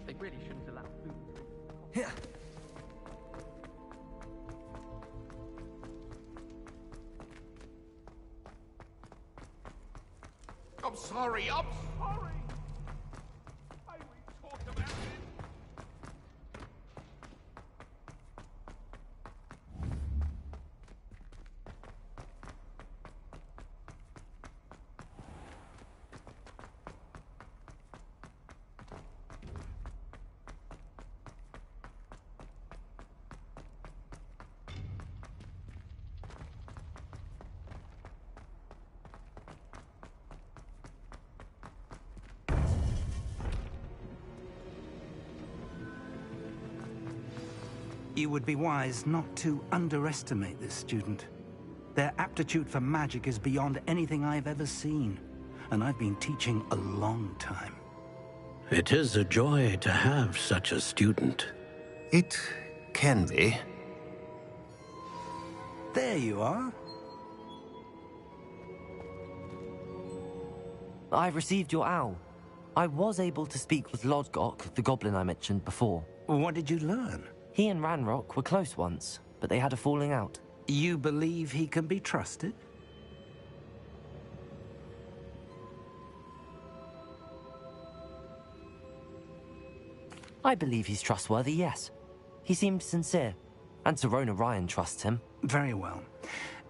They really shouldn't allow food. Here. I'm sorry. I will talk about it. You would be wise not to underestimate this student. Their aptitude for magic is beyond anything I've ever seen, and I've been teaching a long time. It is a joy to have such a student. It can be. There you are. I've received your owl. I was able to speak with Lodgok, the goblin I mentioned before. What did you learn? He and Ranrock were close once, but they had a falling out. You believe he can be trusted? I believe he's trustworthy, yes. He seemed sincere, and Sirona Ryan trusts him. Very well.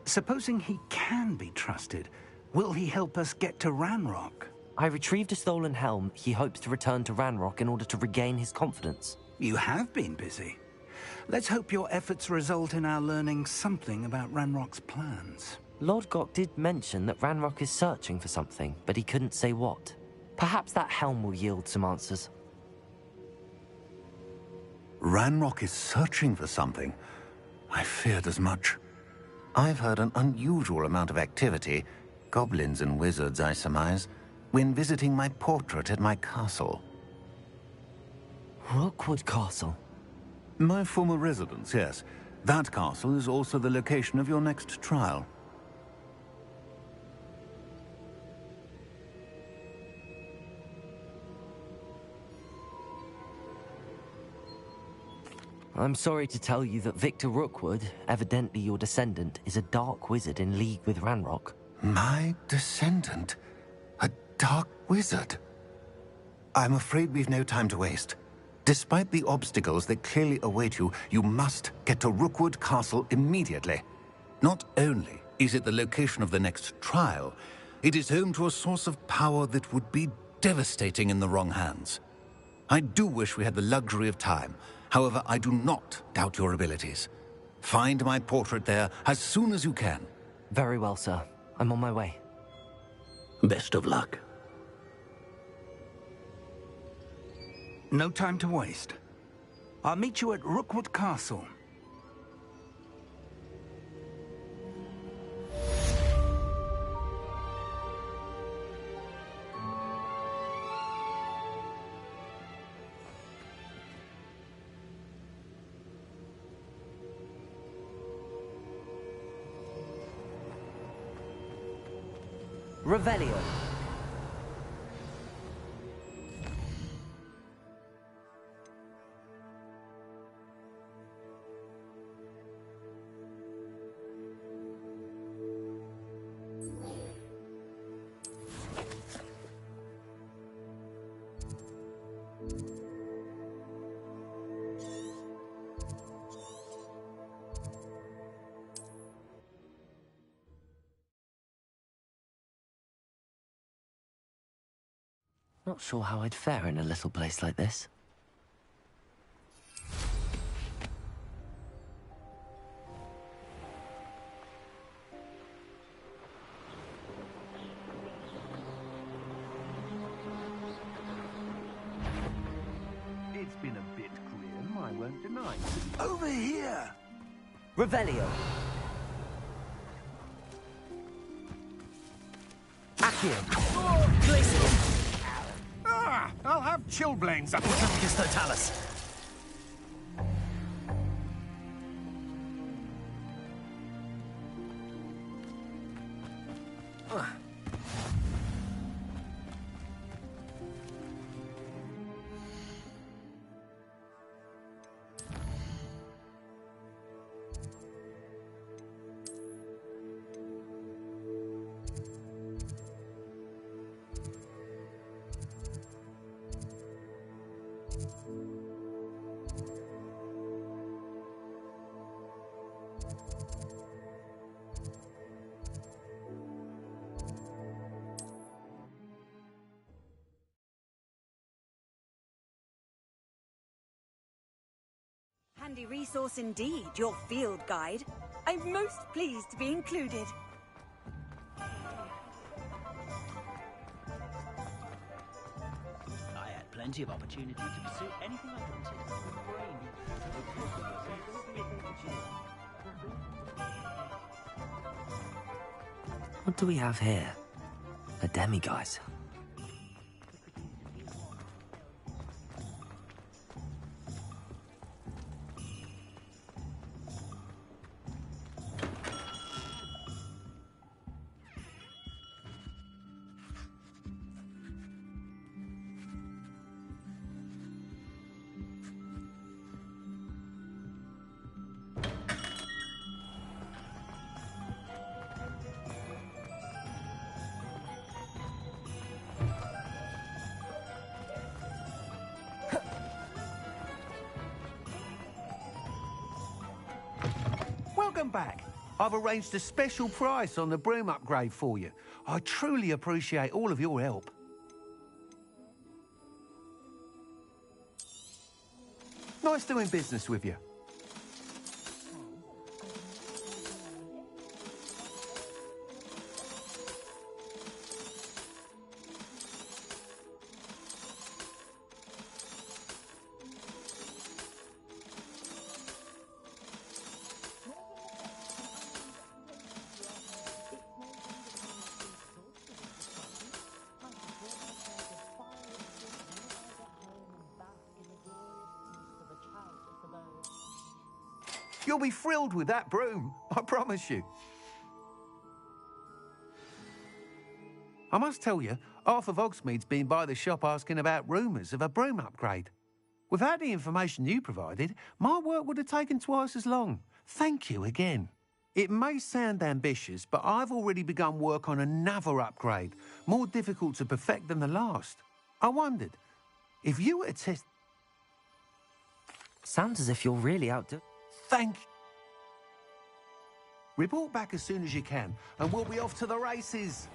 Supposing he can be trusted, will he help us get to Ranrock? I retrieved a stolen helm he hopes to return to Ranrock in order to regain his confidence. You have been busy. Let's hope your efforts result in our learning something about Ranrock's plans. Lodgok did mention that Ranrock is searching for something, but he couldn't say what. Perhaps that helm will yield some answers. Ranrock is searching for something. I feared as much. I've heard an unusual amount of activity, goblins and wizards, I surmise, when visiting my portrait at my castle. Rookwood Castle? My former residence, yes. That castle is also the location of your next trial. I'm sorry to tell you that Victor Rookwood, evidently your descendant, is a dark wizard in league with Ranrock. My descendant? A dark wizard? I'm afraid we've no time to waste. Despite the obstacles that clearly await you, you must get to Rookwood Castle immediately. Not only is it the location of the next trial, it is home to a source of power that would be devastating in the wrong hands. I do wish we had the luxury of time. However, I do not doubt your abilities. Find my portrait there as soon as you can. Very well, sir. I'm on my way. Best of luck. No time to waste. I'll meet you at Rookwood Castle. Revelio. Not sure how I'd fare in a little place like this. It's been a bit grim, I won't deny. Over here! Revelio. Accio. Glacial. Ah, I'll have chilblains up. Tempest Totalis. Handy resource indeed, your field guide. I'm most pleased to be included. I had plenty of opportunity to pursue anything I wanted with brain. What do we have here? A demiguise. Welcome back. I've arranged a special price on the broom upgrade for you. I truly appreciate all of your help. Nice doing business with you. You'll be thrilled with that broom, I promise you. I must tell you, half of Hogsmeade's been by the shop asking about rumours of a broom upgrade. Without the information you provided, my work would have taken twice as long. Thank you again. It may sound ambitious, but I've already begun work on another upgrade, more difficult to perfect than the last. I wondered, if you were to test... Sounds as if you're really outdoing. Thank you. Report back as soon as you can, and we'll be off to the races.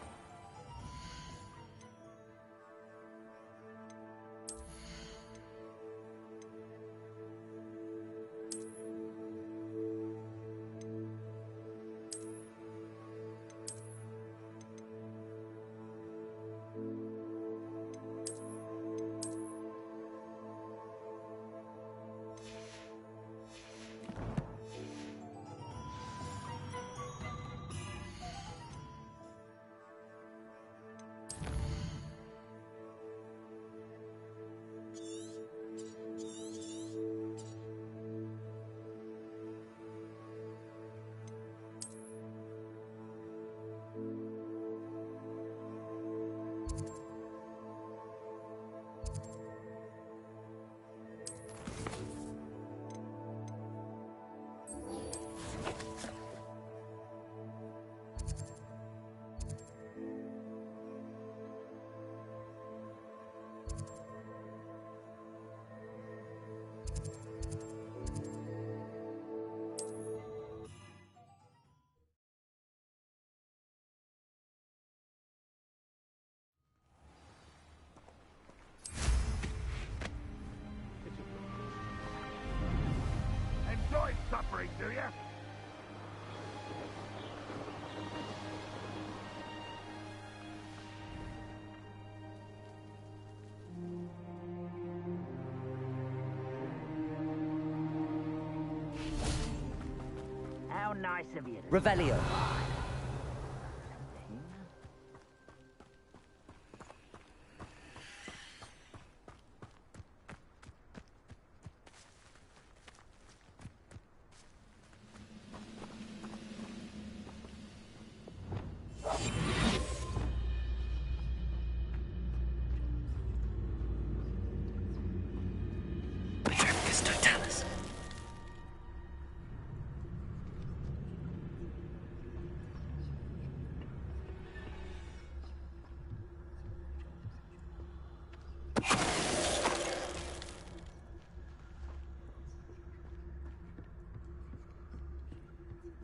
nice of you. Revelio.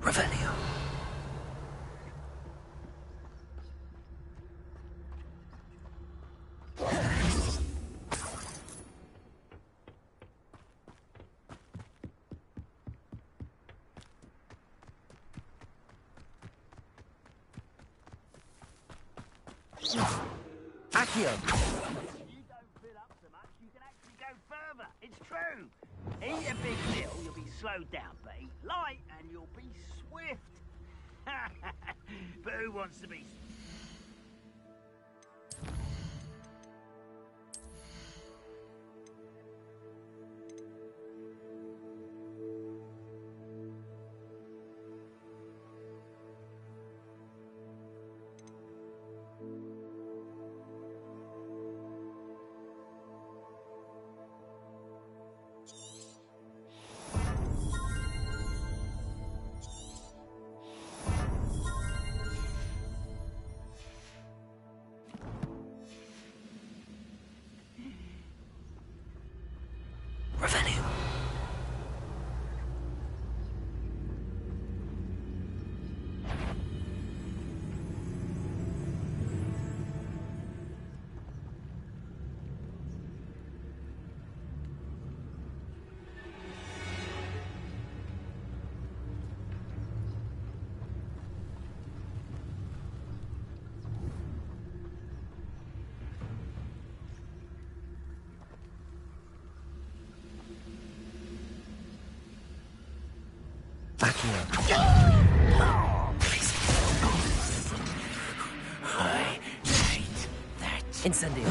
Revelio. Accio. You don't fill up so much, you can actually go further. It's true. Eat a big meal, you'll be slowed down, but eat light and you'll be swift. But who wants to be... Revelio. I hate that. Incendio.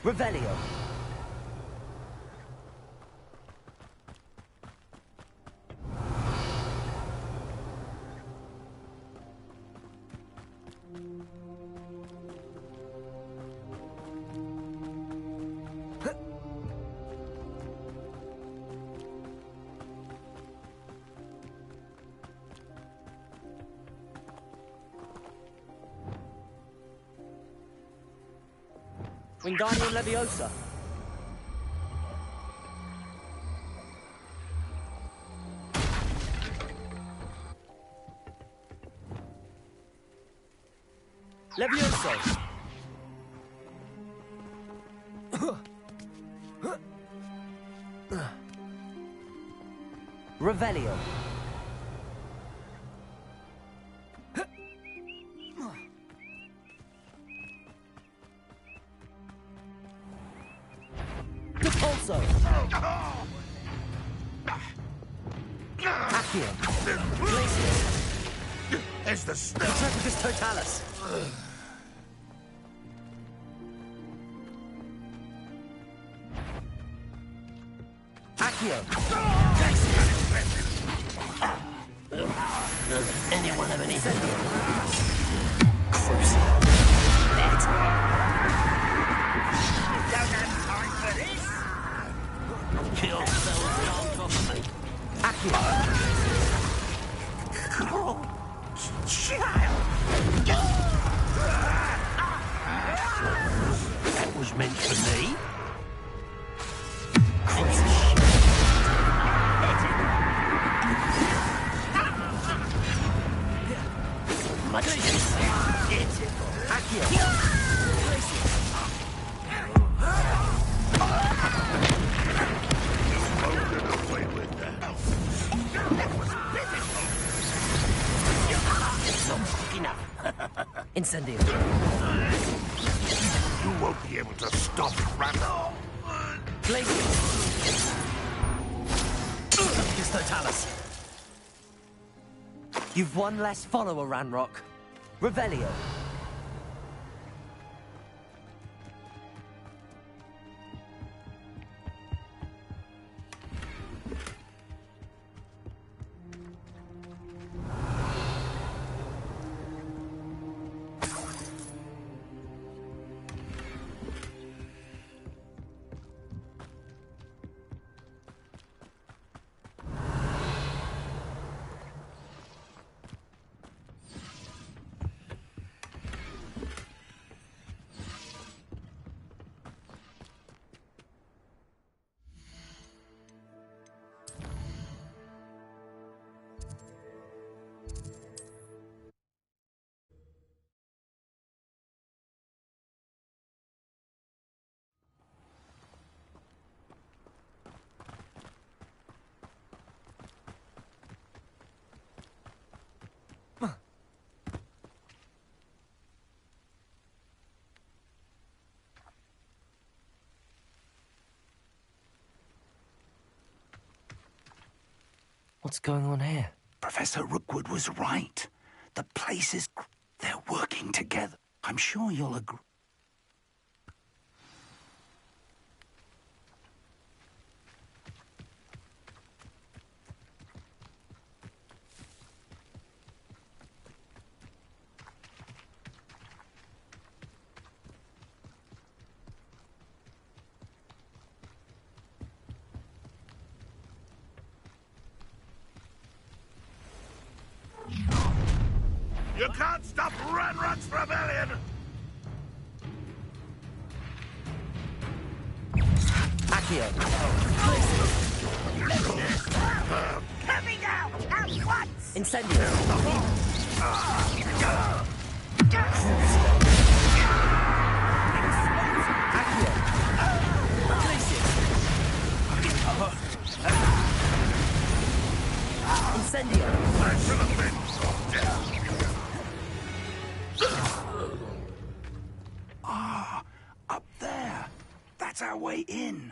Revelio. Wingardium Leviosa. Levioso. Revelio. Also. Accio. It's the stuff. Petrificus Totalis. Accio. Does anyone have any Crucial. Don't have time for this. Kill those dogs off me. Accio. That was meant for me. much as Incendio. You won't be able to stop Randall. You've one less follower, Ranrock. Revelio. What's going on here? Professor Rookwood was right. The place is... They're working together. I'm sure you'll agree. You can't stop Ranrock's rebellion! Accio. Coming out at once! Incendio. Accio. Incendio. I should have been... Up there. That's our way in.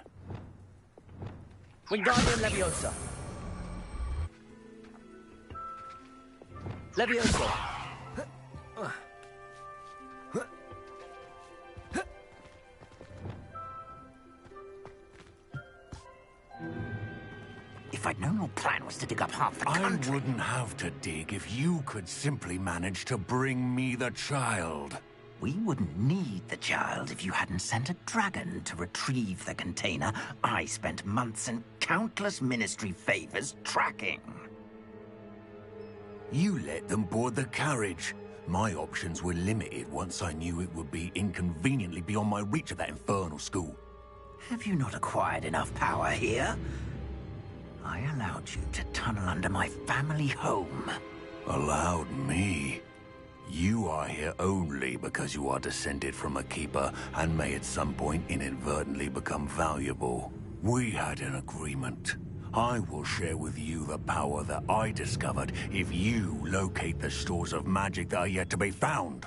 Wingardium Leviosa. Leviosa. If I'd known your plan was to dig up half the country... I wouldn't have to dig if you could simply manage to bring me the child. We wouldn't need the child if you hadn't sent a dragon to retrieve the container I spent months and countless ministry favors tracking. You let them board the carriage. My options were limited once I knew it would be inconveniently beyond my reach at that infernal school. Have you not acquired enough power here? I allowed you to tunnel under my family home. Allowed me? You are here only because you are descended from a keeper and may at some point inadvertently become valuable. We had an agreement. I will share with you the power that I discovered if you locate the stores of magic that are yet to be found.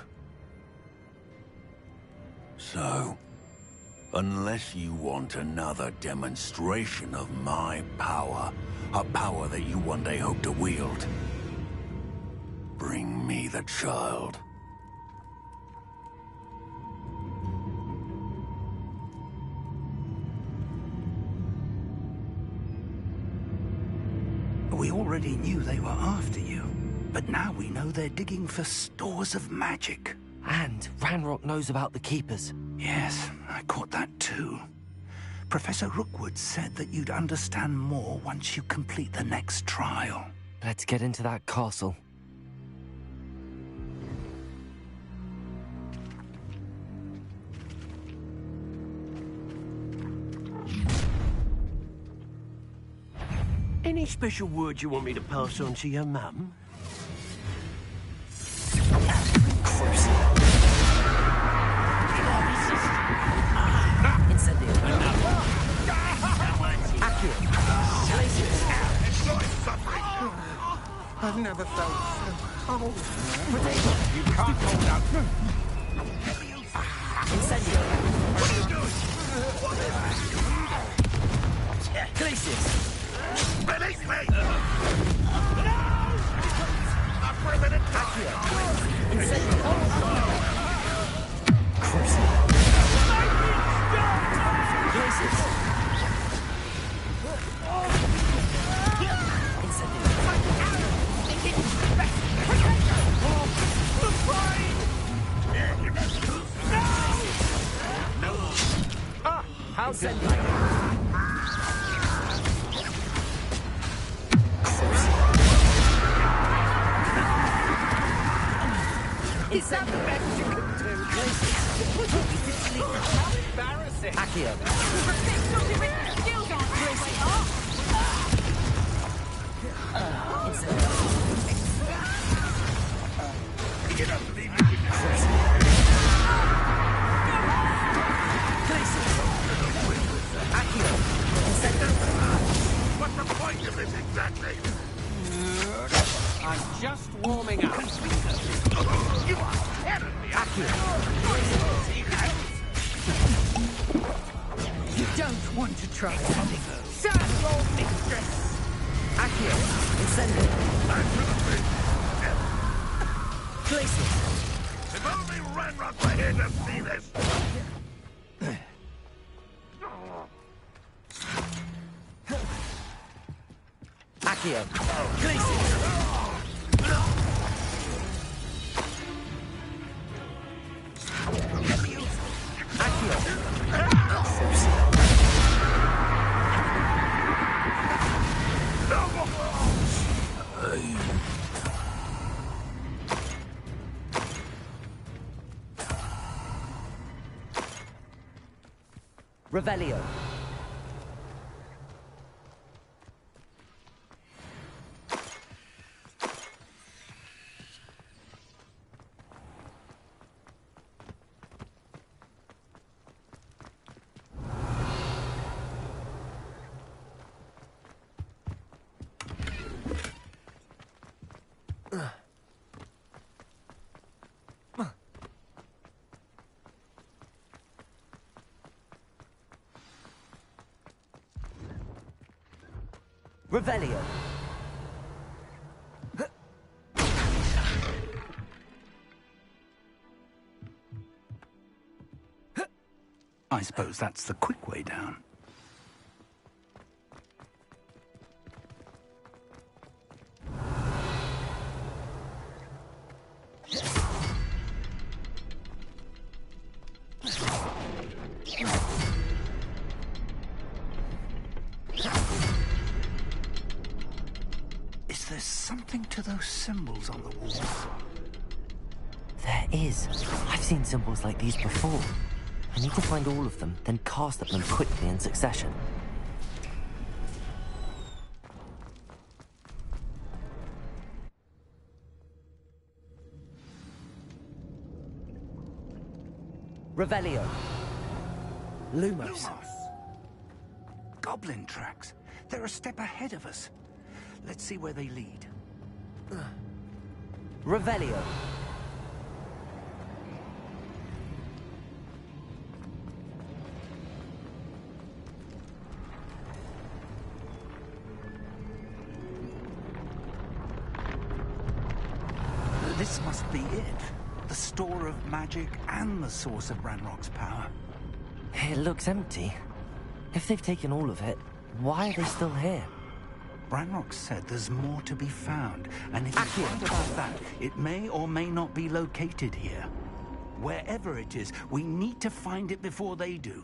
So, unless you want another demonstration of my power, a power that you one day hope to wield, bring me the child. We already knew they were after you, but now we know they're digging for stores of magic. And Ranrock knows about the Keepers. Yes, I caught that too. Professor Rookwood said that you'd understand more once you complete the next trial. Let's get into that castle. Any special words you want me to pass on to your mum? never felt so cold. You can't hold out. Incendio. What are you doing? Glacius. Release me! No! Not for a minute. Incendio. Crucible. Glacius. I'll send you. Is that the best you can do? Put me to sleep. How embarrassing. Accio. Get up to me. What's the point of this exactly? I'm just warming up. You are terribly You don't want to try something. Serve your mistress. Accio. Incendio. Glacius. If only Ranrock were here to see this. Accio. Glacius. Revelio. Revelio. I suppose that's the quick way down. Is there something to those symbols on the walls? There is. I've seen symbols like these before. I need to find all of them, then cast at them quickly in succession. Revelio. Lumos. Goblin tracks. They're a step ahead of us. Let's see where they lead. Revelio. This must be it. The store of magic and the source of Ranrock's power. It looks empty. If they've taken all of it, why are they still here? Ranrock said there's more to be found, and if you're right about that, it may or may not be located here. Wherever it is, we need to find it before they do.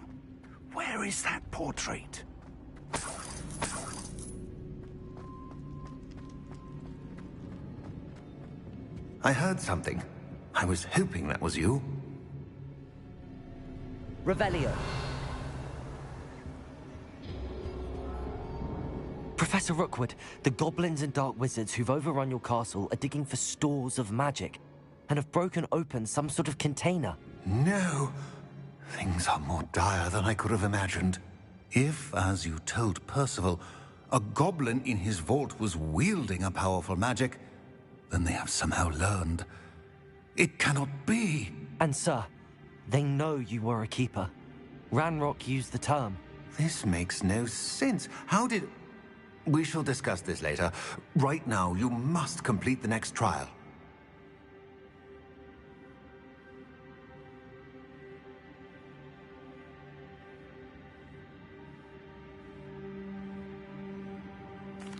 Where is that portrait? I heard something. I was hoping that was you. Revelio. Professor Rookwood, the goblins and dark wizards who've overrun your castle are digging for stores of magic and have broken open some sort of container. No. Things are more dire than I could have imagined. If, as you told Percival, a goblin in his vault was wielding a powerful magic, Then they have somehow learned. It cannot be. And sir, they know you were a keeper. Ranrock used the term. This makes no sense. How did... We shall discuss this later. Right now, you must complete the next trial.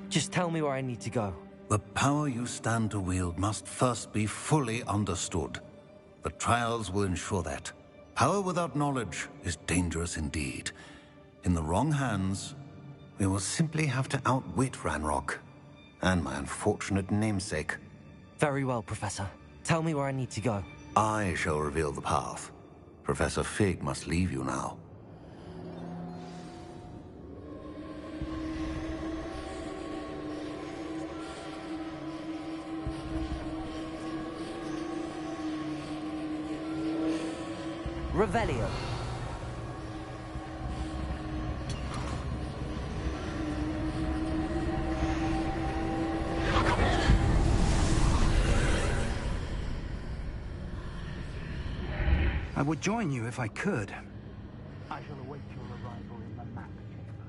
Just tell me where I need to go. The power you stand to wield must first be fully understood. The trials will ensure that. Power without knowledge is dangerous indeed. In the wrong hands, we will simply have to outwit Ranrock and my unfortunate namesake. Very well, Professor. Tell me where I need to go. I shall reveal the path. Professor Fig must leave you now. Revelio. I would join you if I could. I shall await your arrival in the map chamber.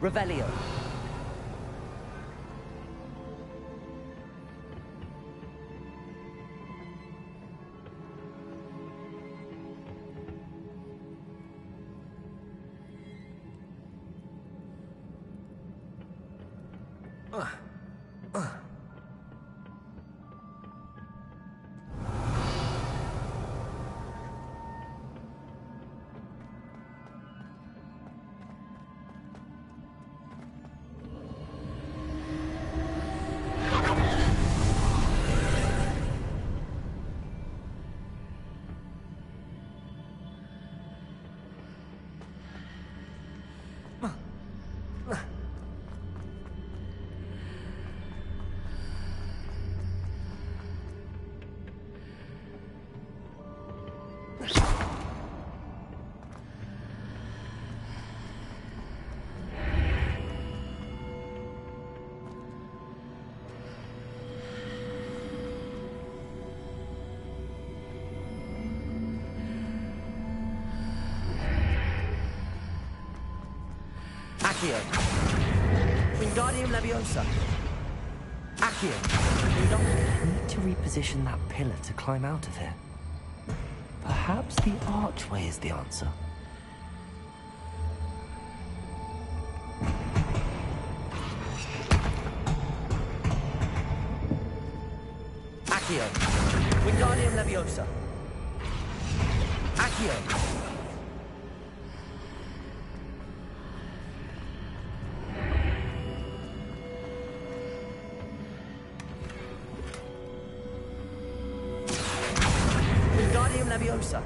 Revelio. Accio. Wingardium Leviosa. Accio. I need to reposition that pillar to climb out of here. Perhaps the archway is the answer. Accio. Wingardium Leviosa. Accio. Leviosa.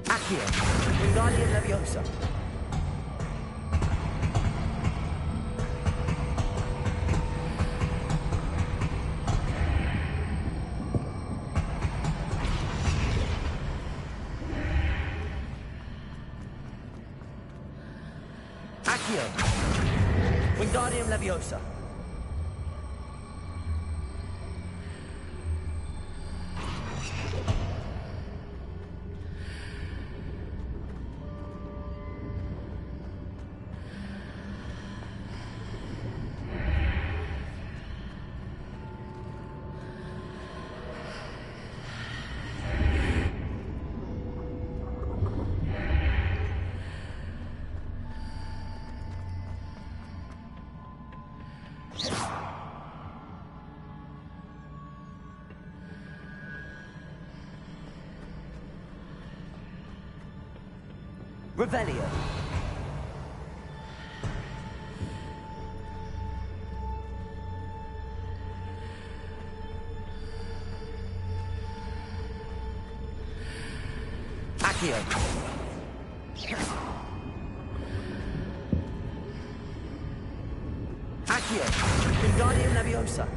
Accio. Wingardium Leviosa. Wingardium Leviosa. Revelio. Accio. Accio. Wingardium Leviosa.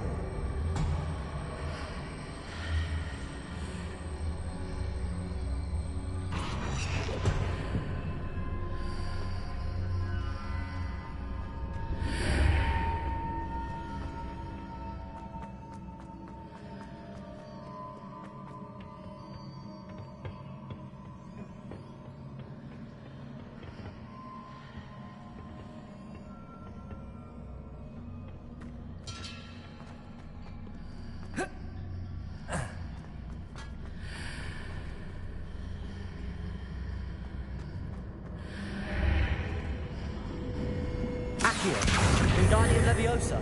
Wingardium Leviosa.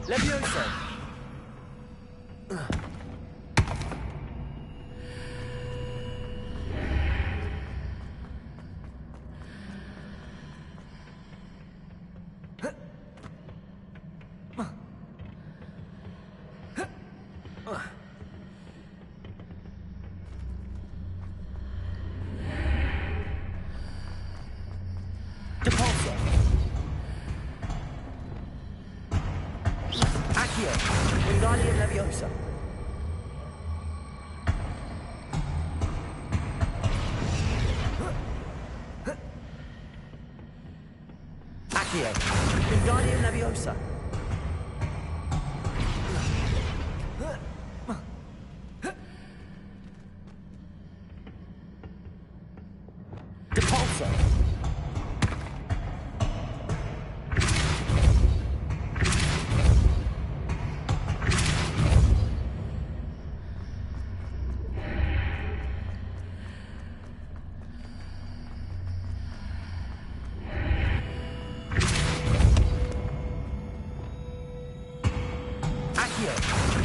Leviosa. Wingardium Leviosa. Accio. Wingardium Leviosa. Depulso.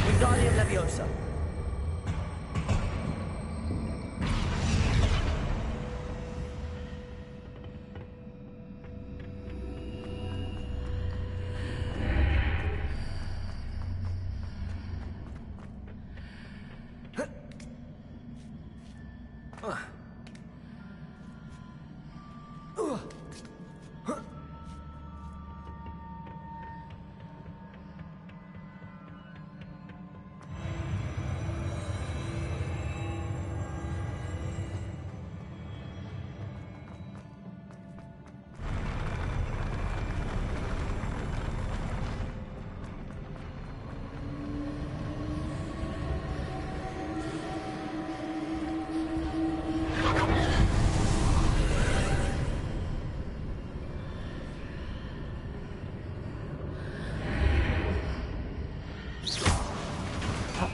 Wingardium Leviosa.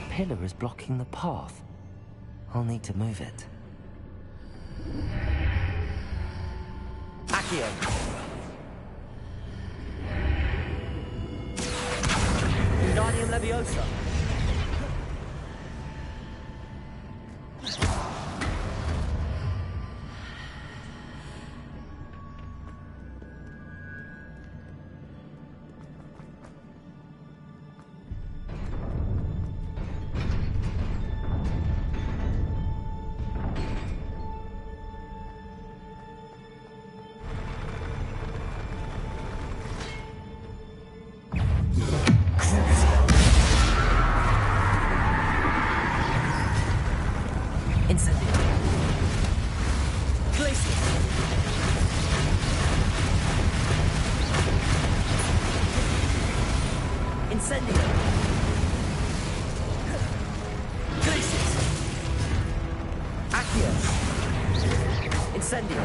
Pillar is blocking the path. I'll need to move it. Accio. Wingardium Leviosa. Incendio. Glacius. Accio. Incendio.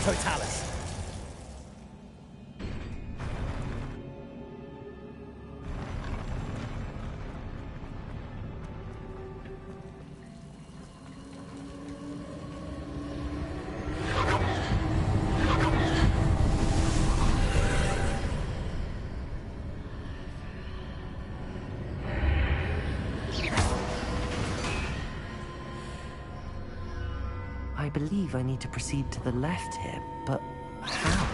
Totalis. I believe I need to proceed to the left here, but how?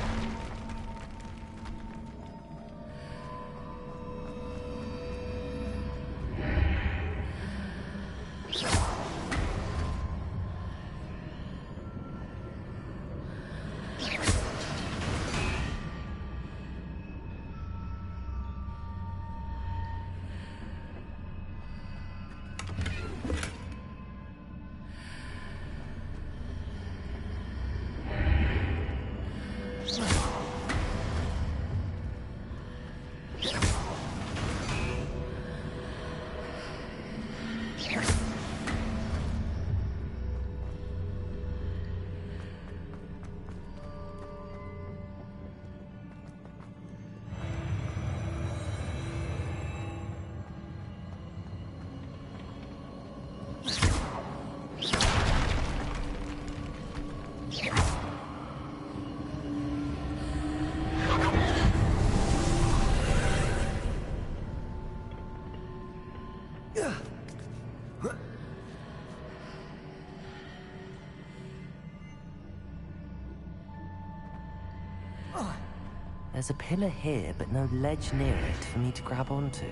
There's a pillar here, but no ledge near it for me to grab onto.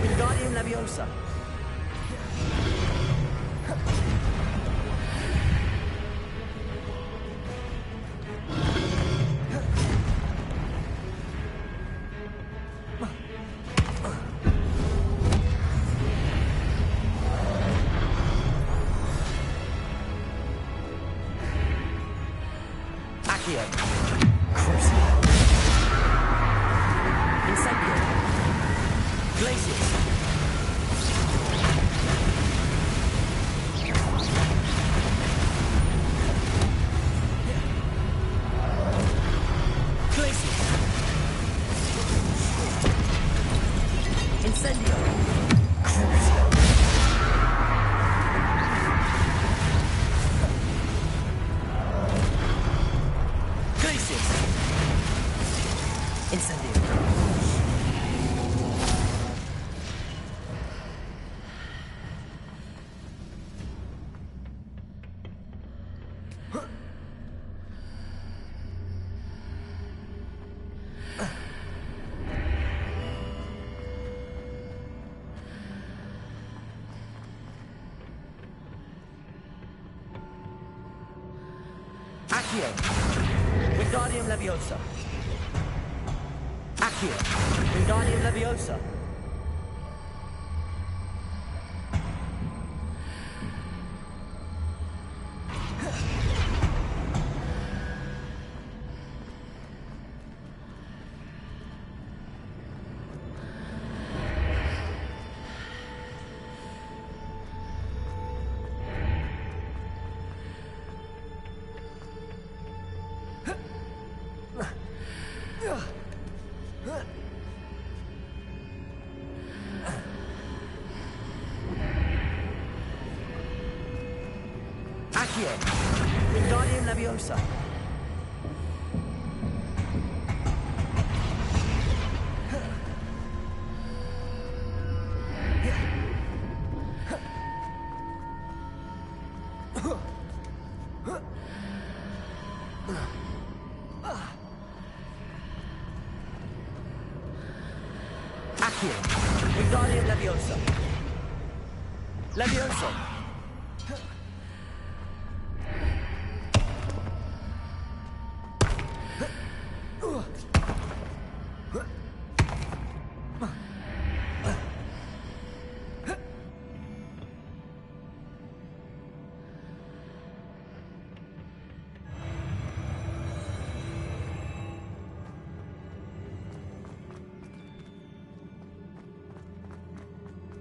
Wingardium Leviosa. Accio. Crucio. Incendio. Glacius. Glacius. Incendio. Crucio. Glacius. Incendio. Accio. Wingardium Leviosa. Accio. Wingardium Leviosa. Accio. Wingardium Leviosa. Accio. Wingardium Leviosa. Leviosa.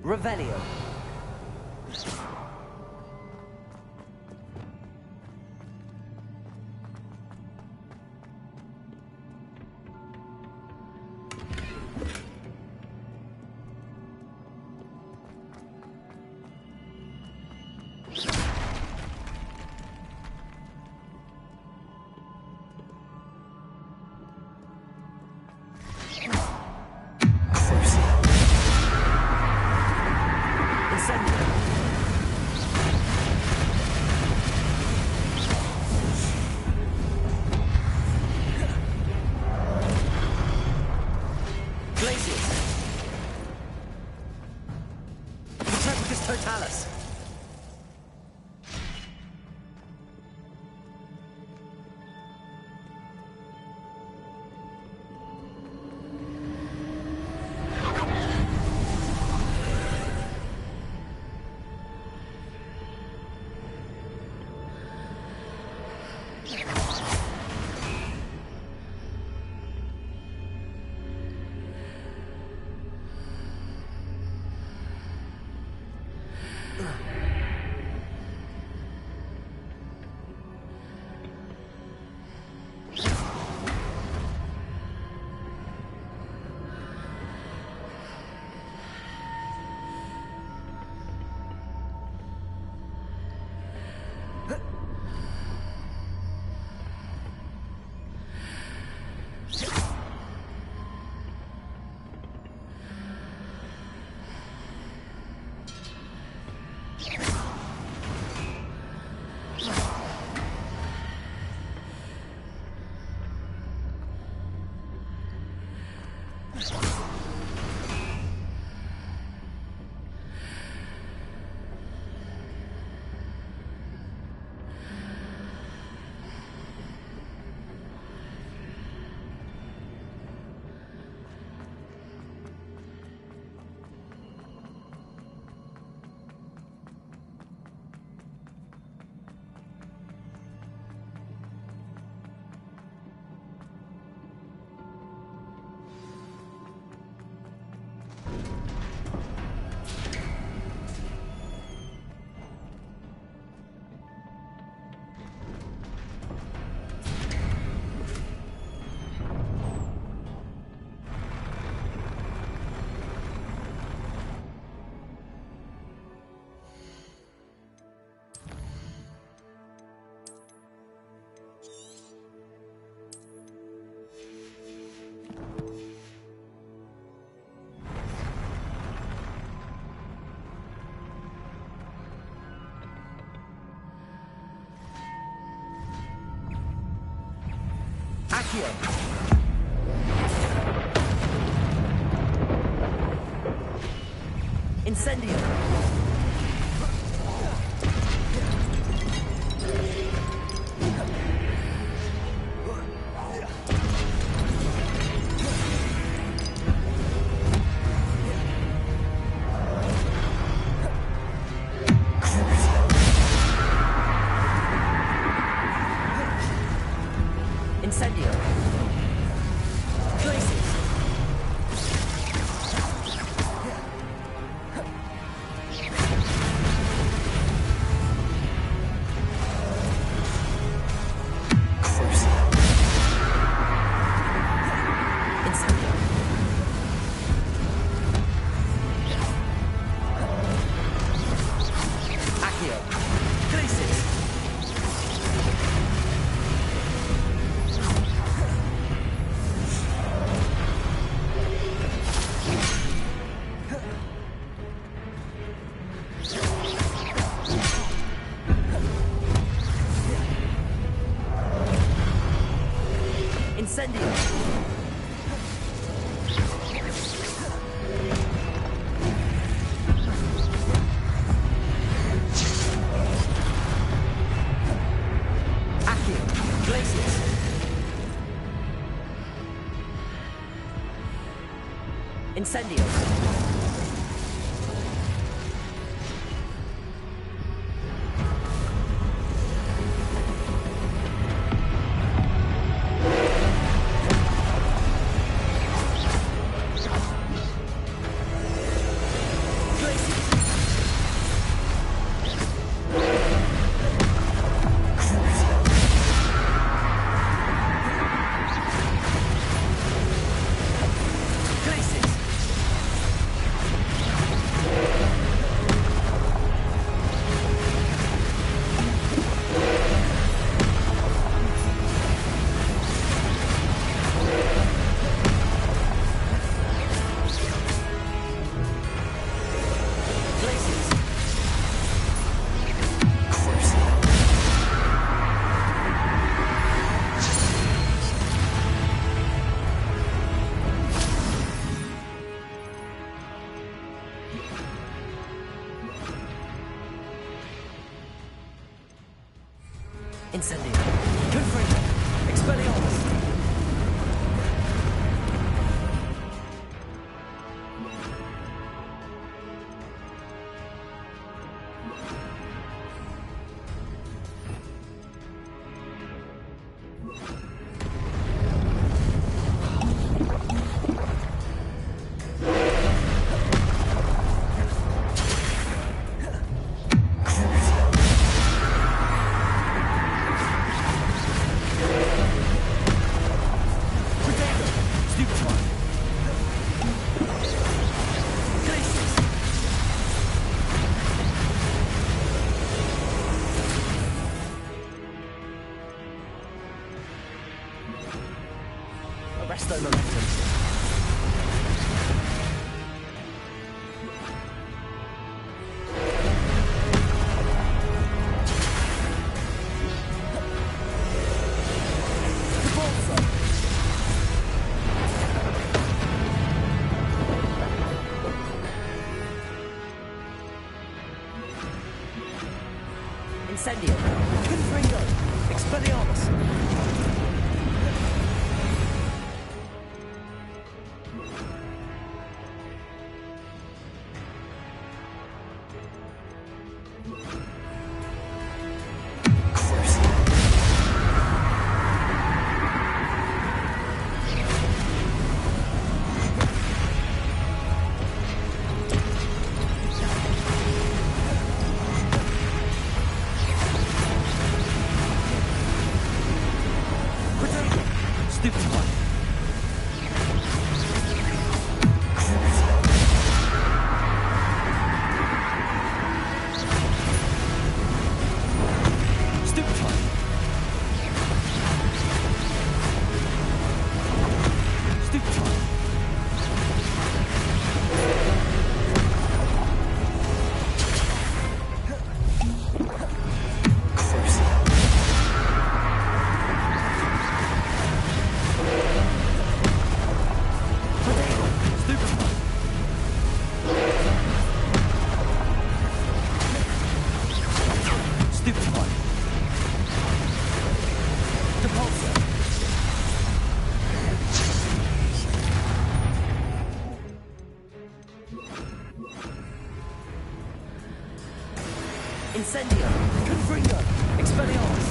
Revelio. Totalis. Accio. Incendio. Incendio. Places. Incendio. Incendio. Confringo. Expelliarmus. Arresto momentum. Incendio. Confringo. Expelliarmus. Incendio. Confringo. Expelliarmus.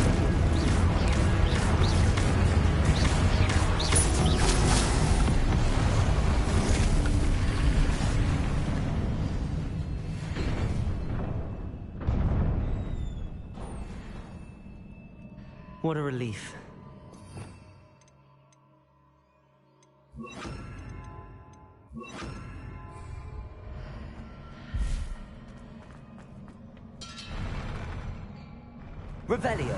What a relief. Revelio.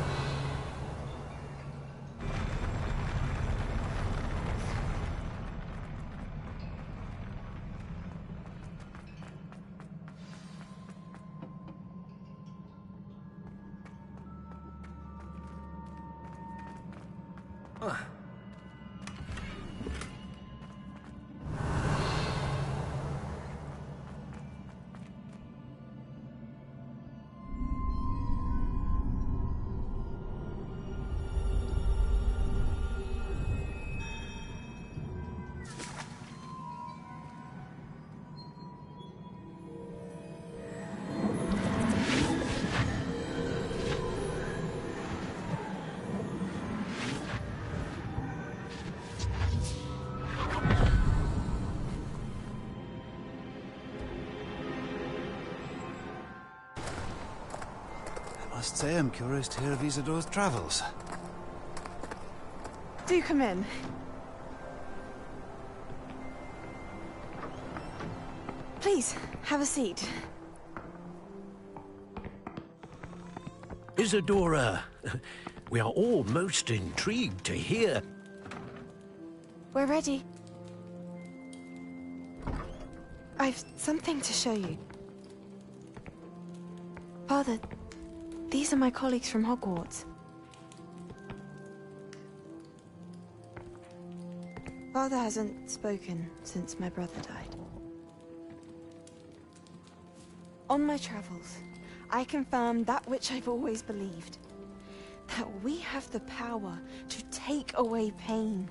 Must say I'm curious to hear of Isadore's travels. Do come in. Please, have a seat. Isadora, we are all most intrigued to hear. We're ready. I've something to show you. Father, these are my colleagues from Hogwarts. Father hasn't spoken since my brother died. On my travels, I confirmed that which I've always believed. That we have the power to take away pain.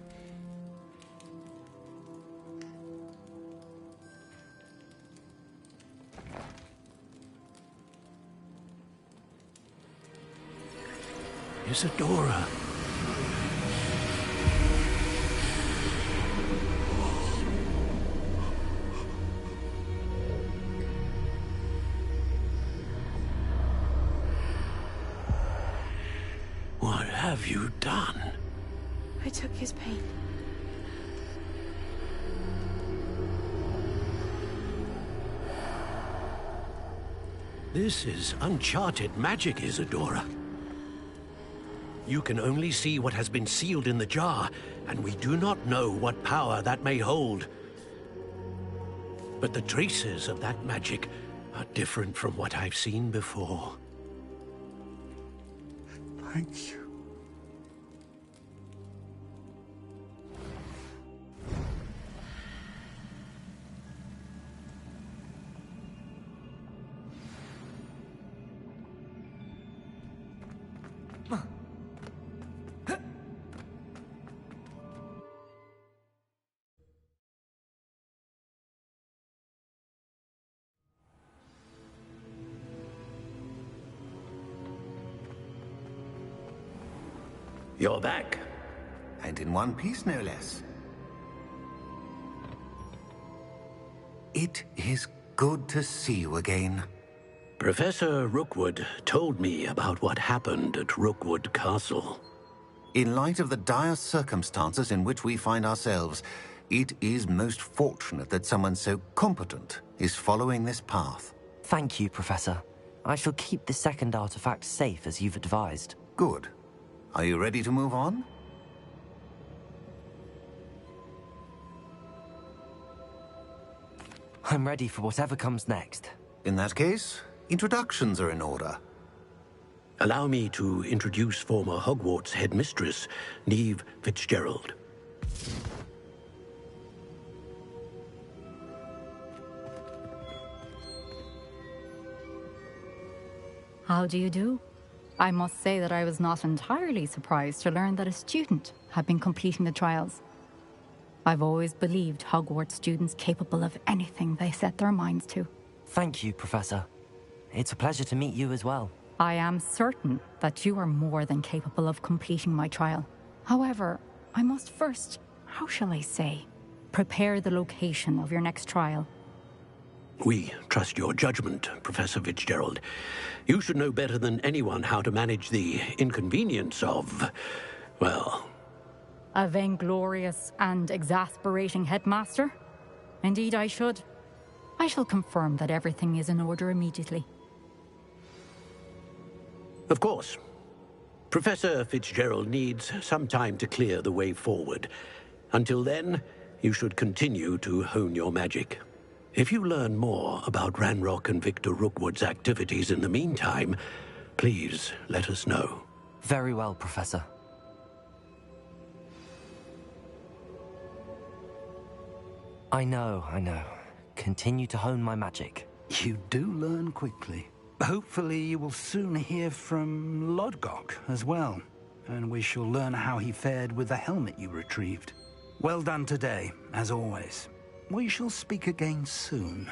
Isadora. What have you done? I took his pain. This is uncharted magic, Isadora. You can only see what has been sealed in the jar, and we do not know what power that may hold. But the traces of that magic are different from what I've seen before. Thank you. You're back. And in one piece, no less. It is good to see you again. Professor Rookwood told me about what happened at Rookwood Castle. In light of the dire circumstances in which we find ourselves, it is most fortunate that someone so competent is following this path. Thank you, Professor. I shall keep the second artifact safe as you've advised. Good. Are you ready to move on? I'm ready for whatever comes next. In that case, introductions are in order. Allow me to introduce former Hogwarts headmistress, Neve Fitzgerald. How do you do? I must say that I was not entirely surprised to learn that a student had been completing the trials. I've always believed Hogwarts students capable of anything they set their minds to. Thank you, Professor. It's a pleasure to meet you as well. I am certain that you are more than capable of completing my trial. However, I must first, how shall I say, prepare the location of your next trial. We trust your judgment, Professor Fitzgerald. You should know better than anyone how to manage the inconvenience of, well... A vainglorious and exasperating headmaster? Indeed I should. I shall confirm that everything is in order immediately. Of course. Professor Fitzgerald needs some time to clear the way forward. Until then, you should continue to hone your magic. If you learn more about Ranrock and Victor Rookwood's activities in the meantime, please let us know. Very well, Professor. I know. Continue to hone my magic. You do learn quickly. Hopefully you will soon hear from Lodgok as well, and we shall learn how he fared with the helmet you retrieved. Well done today, as always. We shall speak again soon.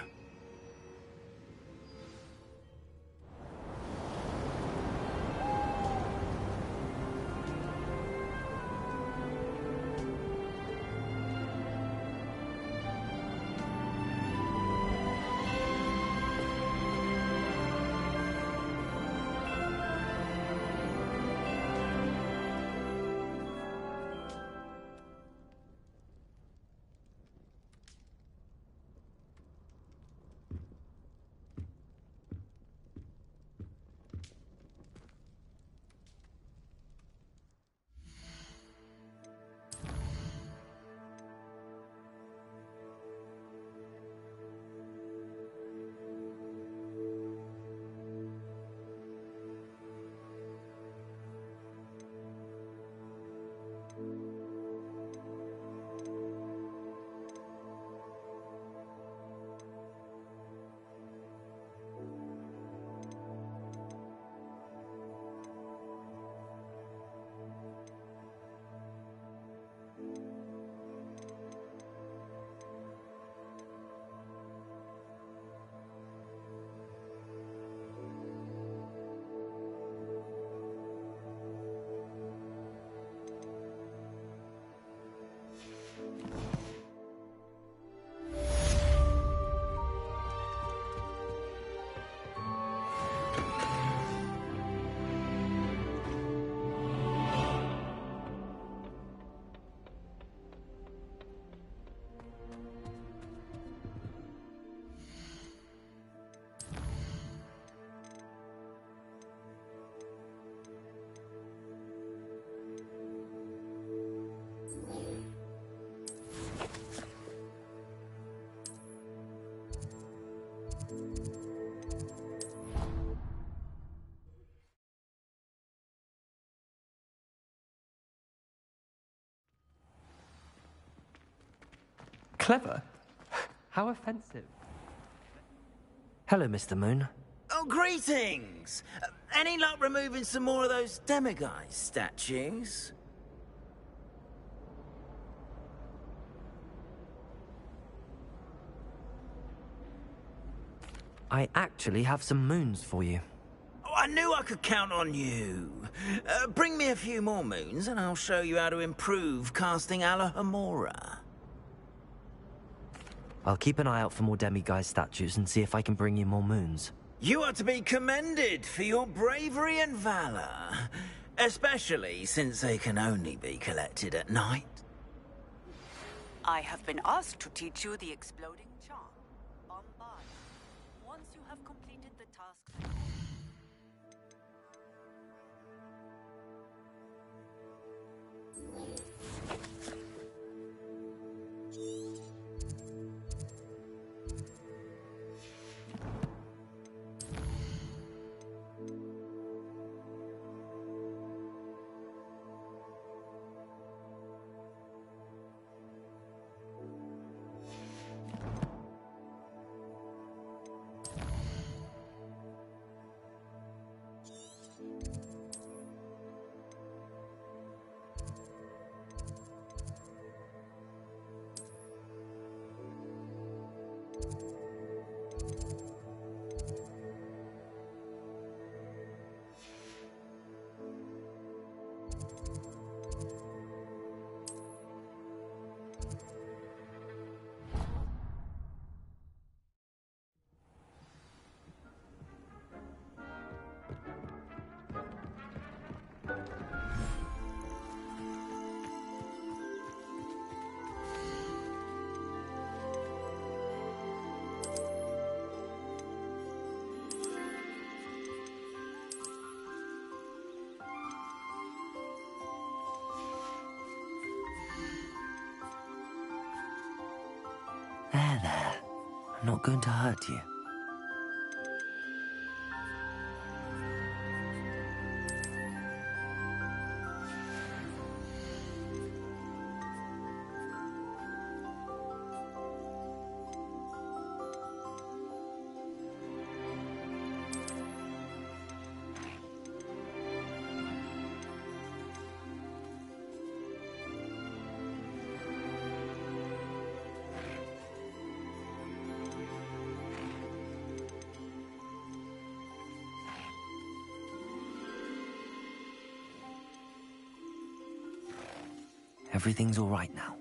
Clever? How offensive. Hello, Mr. Moon. Oh, greetings! Any luck removing some more of those demiguise statues? I actually have some moons for you. Oh, I knew I could count on you. Bring me a few more moons and I'll show you how to improve casting Alohomora. I'll keep an eye out for more demiguise statues and see if I can bring you more moons. You are to be commended for your bravery and valor, especially since they can only be collected at night. I have been asked to teach you the exploding charm. Bombard. Once you have completed the task... There. I'm not going to hurt you. Everything's all right now.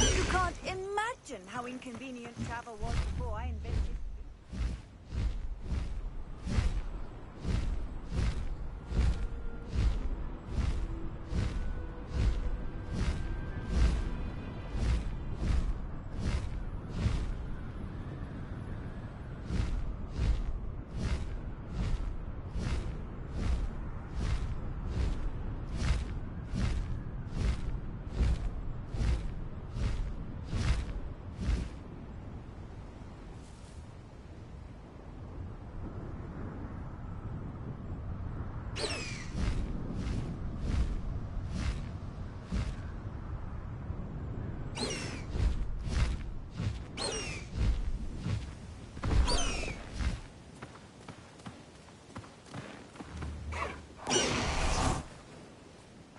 You can't imagine how inconvenient travel was before I invented.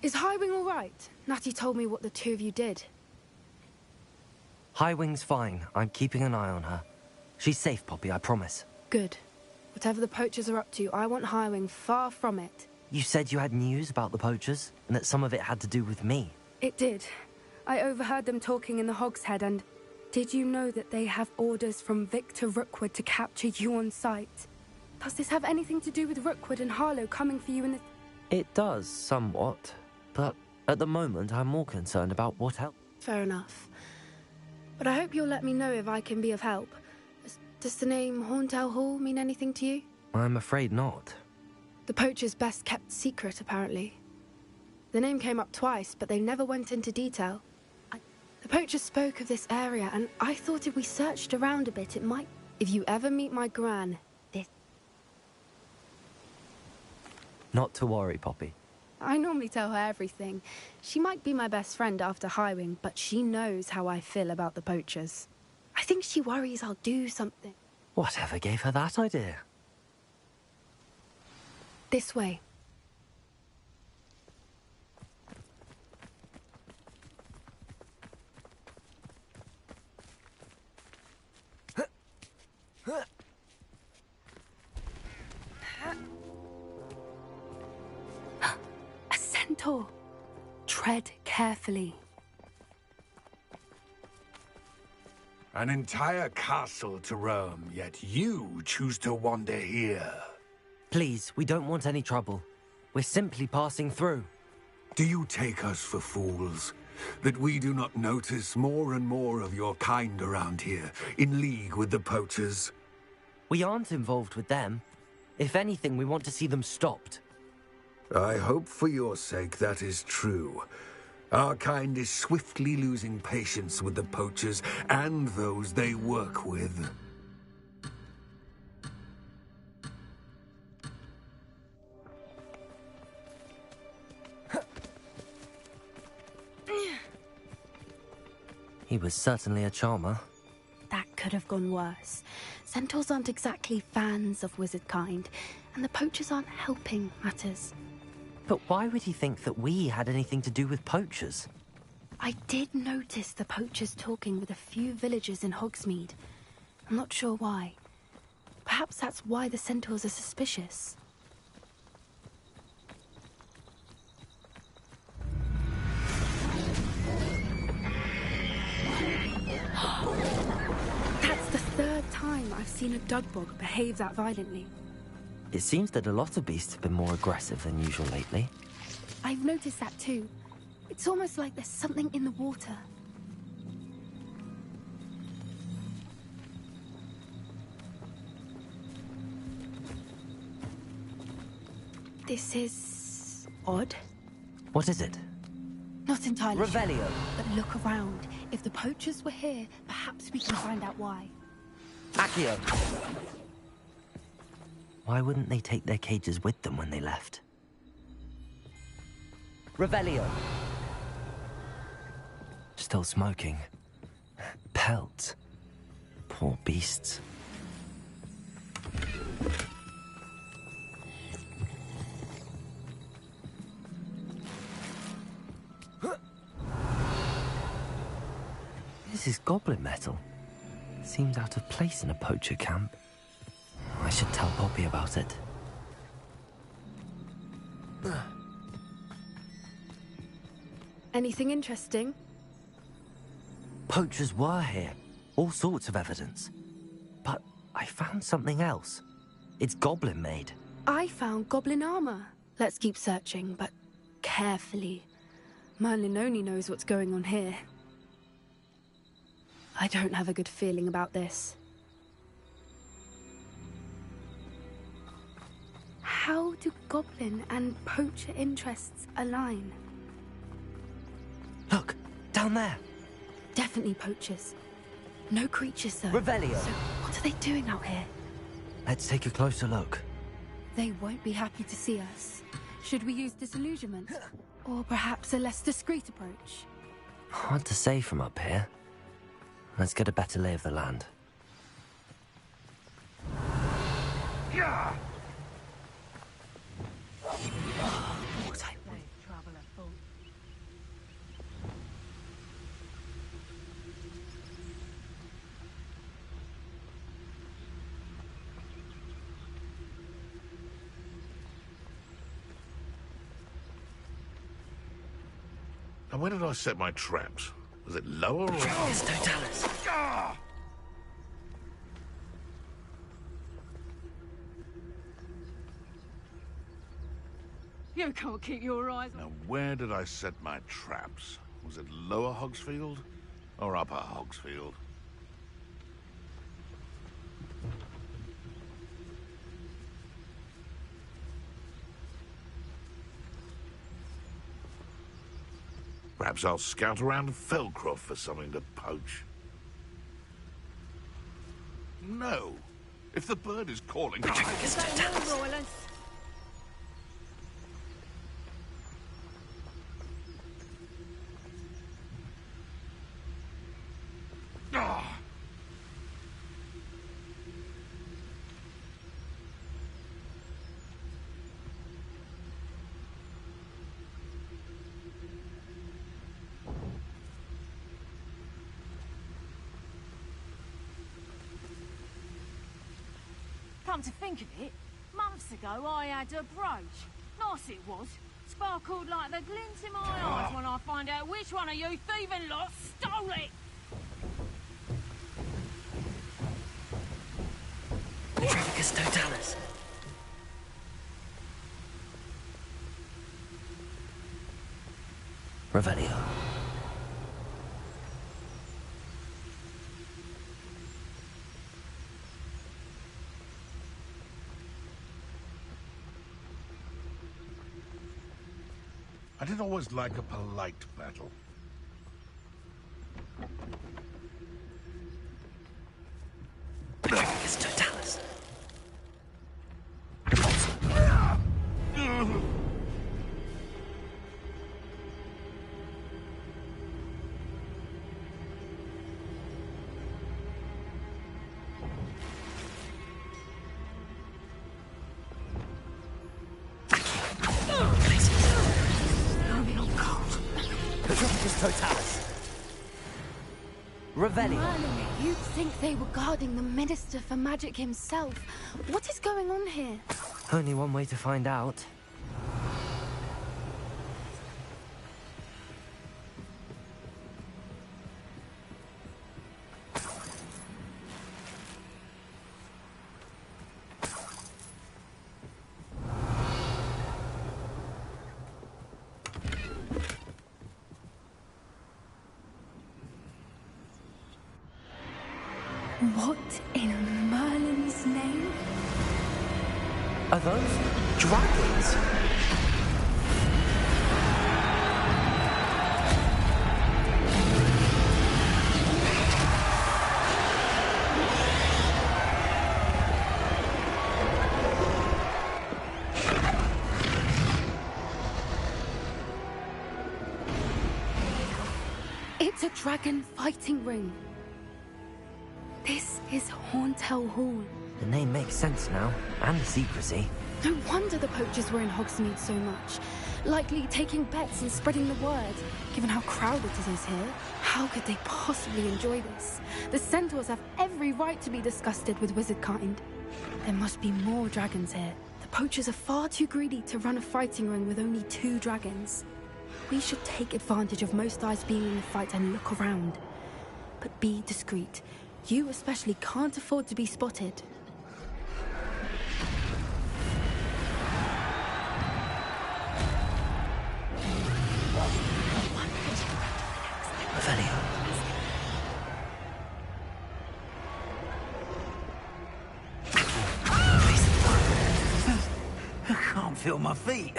Is Highwing all right? Natty told me what the two of you did. Highwing's fine. I'm keeping an eye on her. She's safe, Poppy, I promise. Good. Whatever the poachers are up to, I want Highwing far from it. You said you had news about the poachers, and that some of it had to do with me. It did. I overheard them talking in the Hogshead, and did you know that they have orders from Victor Rookwood to capture you on sight? Does this have anything to do with Rookwood and Harlow coming for you in the... It does, somewhat. But at the moment, I'm more concerned about what else. Fair enough. But I hope you'll let me know if I can be of help. Does the name Horntail Hall mean anything to you? I'm afraid not. The poacher's best kept secret, apparently. The name came up twice, but they never went into detail. The poacher spoke of this area, and I thought if we searched around a bit, it might... If you ever meet my gran, this... Not to worry, Poppy. I normally tell her everything. She might be my best friend after Highwing, but she knows how I feel about the poachers. I think she worries I'll do something. Whatever gave her that idea? This way. A centaur. Tread carefully. An entire castle to roam, yet you choose to wander here. Please, we don't want any trouble. We're simply passing through. Do you take us for fools? That we do not notice more and more of your kind around here, in league with the poachers? We aren't involved with them. If anything, we want to see them stopped. I hope for your sake that is true. Our kind is swiftly losing patience with the poachers and those they work with. He was certainly a charmer. That could have gone worse. Centaurs aren't exactly fans of wizard kind, and the poachers aren't helping matters. But why would he think that we had anything to do with poachers? I did notice the poachers talking with a few villagers in Hogsmeade. I'm not sure why. Perhaps that's why the centaurs are suspicious. That's the third time I've seen a dugbog behave that violently. It seems that a lot of beasts have been more aggressive than usual lately. I've noticed that too. It's almost like there's something in the water. This is... odd. What is it? Not entirely Revelio. sure, but look around. If the poachers were here, perhaps we can find out why. Accio! Why wouldn't they take their cages with them when they left? Revelio. Still smoking. Pelts. Poor beasts. This is goblin metal. Seems out of place in a poacher camp. I should tell Poppy about it. Anything interesting? Poachers were here. All sorts of evidence. But I found something else. It's goblin made. I found goblin armor. Let's keep searching, but carefully. Merlin only knows what's going on here. I don't have a good feeling about this. How do goblin and poacher interests align? Look, down there. Definitely poachers. No creatures, though. Revelio. So what are they doing out here? Let's take a closer look. They won't be happy to see us. Should we use disillusionment? Or perhaps a less discreet approach? Hard to say from up here. Let's get a better lay of the land. Yeah. And where did I set my traps? Was it lower or... It's Totalis. You can't keep your eyes on... Now, where did I set my traps? Was it lower Hogsfield or upper Hogsfield? Perhaps I'll scout around Felcroft for something to poach. No. If the bird is calling... Come to think of it, months ago I had a brooch. Nice it was. Sparkled like the glint in my eyes when I find out which one of you thieving lot stole it. Trevicus Totalis. Revelio. I did always like a polite battle. Trevicus Totalis. Totalis. Revelio. Merlin, you'd think they were guarding the Minister for Magic himself. What is going on here? Only one way to find out. What in Merlin's name? Are those dragons? It's It's a dragon fighting ring. This is Horntail Hall. The name makes sense now, and the secrecy. No wonder the poachers were in Hogsmeade so much. Likely taking bets and spreading the word. Given how crowded it is here, how could they possibly enjoy this? The centaurs have every right to be disgusted with wizard kind. There must be more dragons here. The poachers are far too greedy to run a fighting ring with only 2 dragons. We should take advantage of most eyes being in the fight and look around. But be discreet. You especially can't afford to be spotted. Revelio. I can't feel my feet.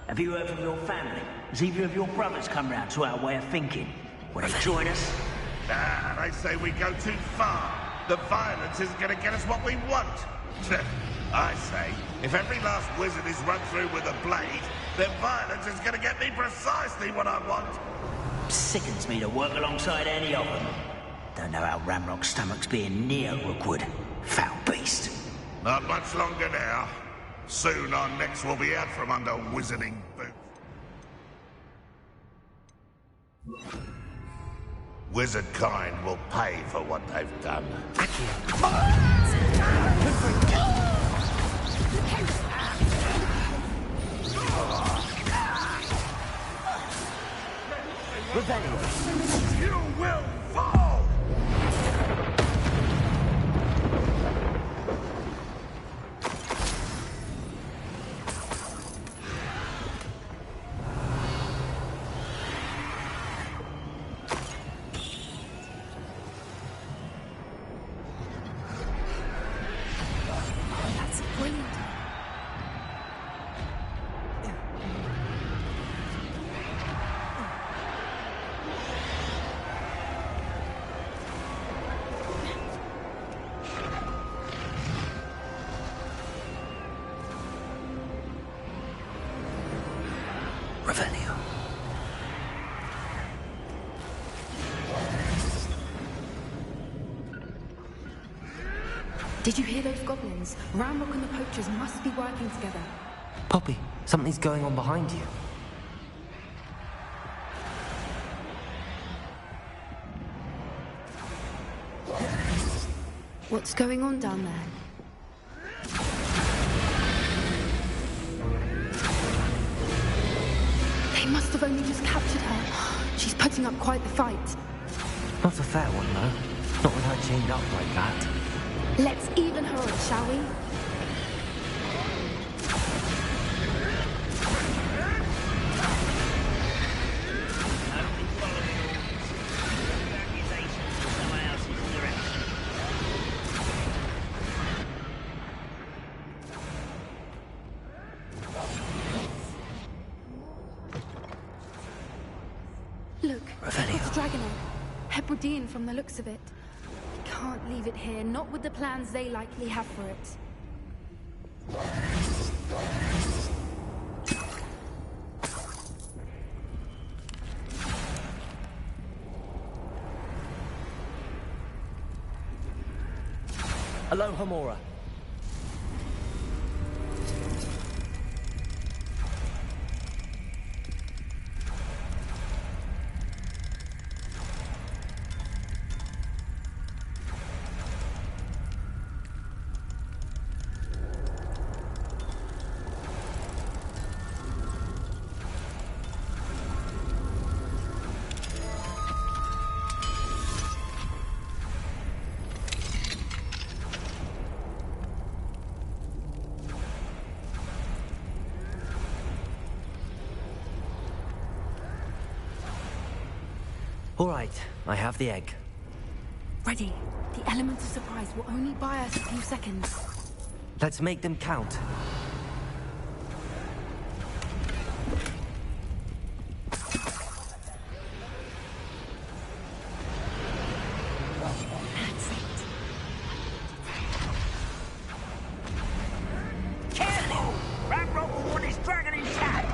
Have you heard from your family? Has either of your brothers come round to our way of thinking? Will they join us? Nah, they say we go too far. The violence isn't going to get us what we want. I say, if every last wizard is run through with a blade, then violence is going to get me precisely what I want. Sickens me to work alongside any of them. Don't know how Ramrock's stomach's being near Rookwood. Foul beast. Not much longer now. Soon our necks will be out from under wizarding boots. Wizard kind will pay for what they've done. You will fall! That's brilliant. Revelio. Did you hear those goblins? Ramrock and the poachers must be working together. Poppy, something's going on behind you. What's going on down there? They must have only just captured her. She's putting up quite the fight. Not a fair one, though. Not with her chained up like that. Let's even her up, shall we? Look, it's Dragon Egg. Hebridean from the looks of it. We can't leave it here, not with the plans they likely have for it. Aloha Mora. All right, I have the egg. Ready. The element of surprise will only buy us a few seconds. Let's make them count. Careful! Ragnarok will want his dragon intact!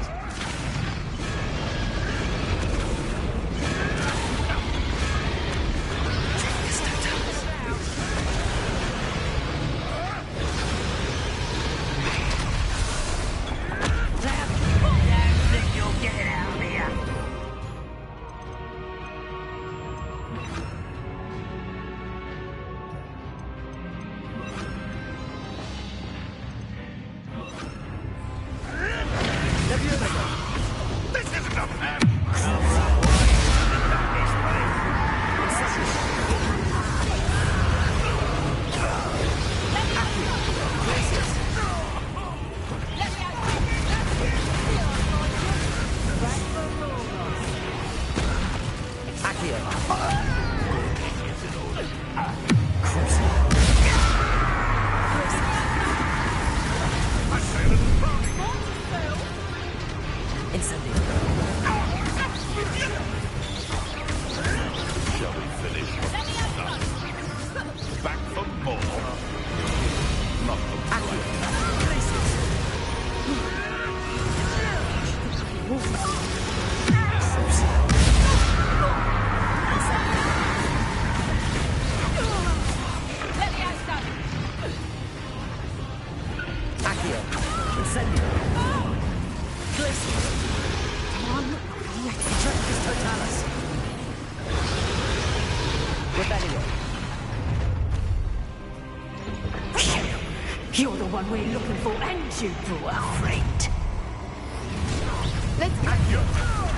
You're the one we're looking for, and you brought a freight. Let's